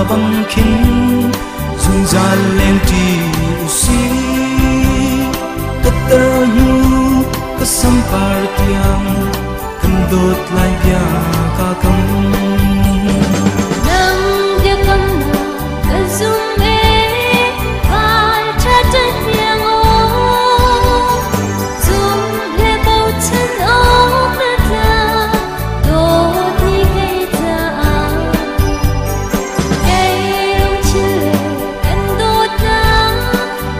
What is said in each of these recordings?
băng khinh dùng ra lên ti usi tơ nhu ka sampar tiang kan dot lai dia ka kam nam dia kam na ka zum e ai cha chân tiang o zum le bao chân o na ta do ni ke ta ke long chi kan dot na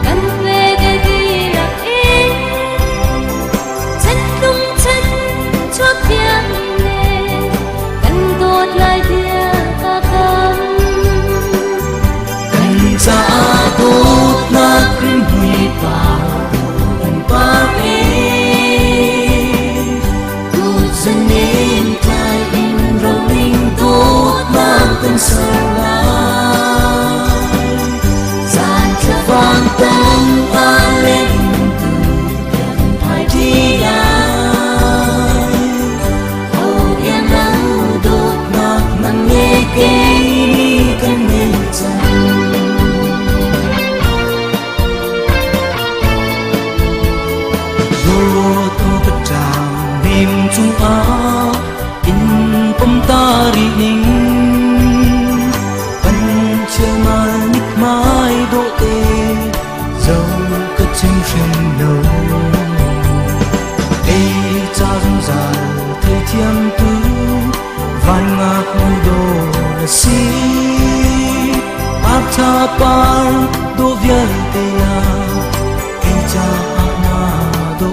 kan ve ga gi ra e chân tung chân cho tiang le kan dot lai dia ka kam kan sa dot na krim hui pa kan pa e tu zanin tai in rolling dot na kan sa la san cha vang tang a lên tu kan pai ti ya oh ya nang dot na man nghe ke kan nghe chan nim chung a in pom tari ning pan chiang mai nít mai độ tê dấu cất chân shin đầu ê cha dung dài thời thiam tu van ngạc đồ là si áp cha par do viên tê ya ê cha ama do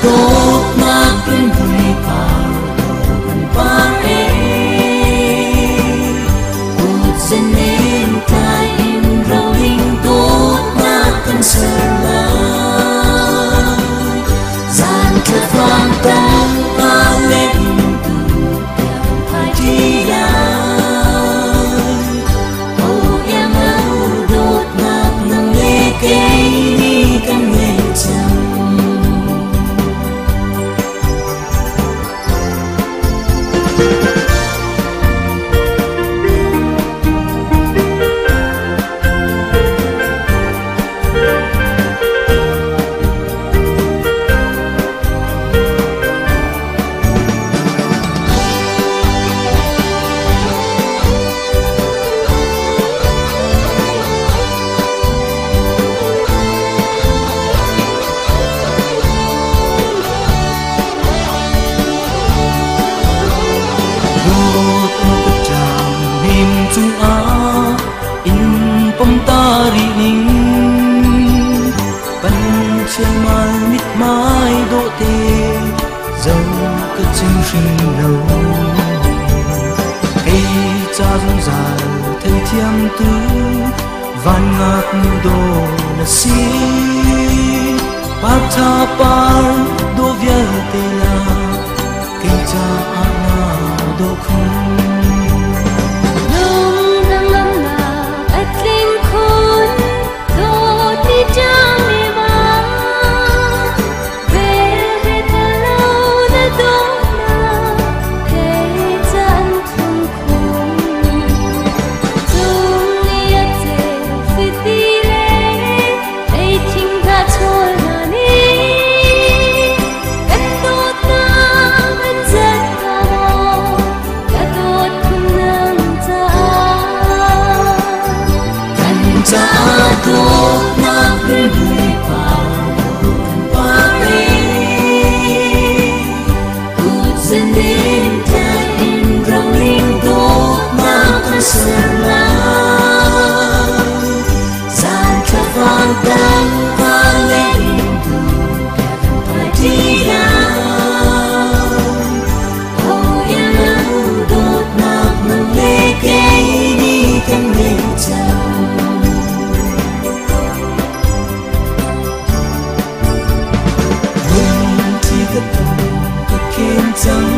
dot na krim hui pa kan pa e ut zanin tai in rolling dot na kan sa la zan ka vang tang a lên tu kan pai ti ya oh ya mau dot na nang le ke ni kan nghe chan chung a in pom tari ning pan chiang mai nít mai độ tê dấu cất chân shin đầu ê cha dung dài thời thiam tu van ngạc đồ là si pa cha par do viên tê la ê cha ama do khung dot na krim hui pa kan pa e ut zanin tai in rolling dot na kan sa la zan ka vang tang a lên tu kan pai ti ya rằng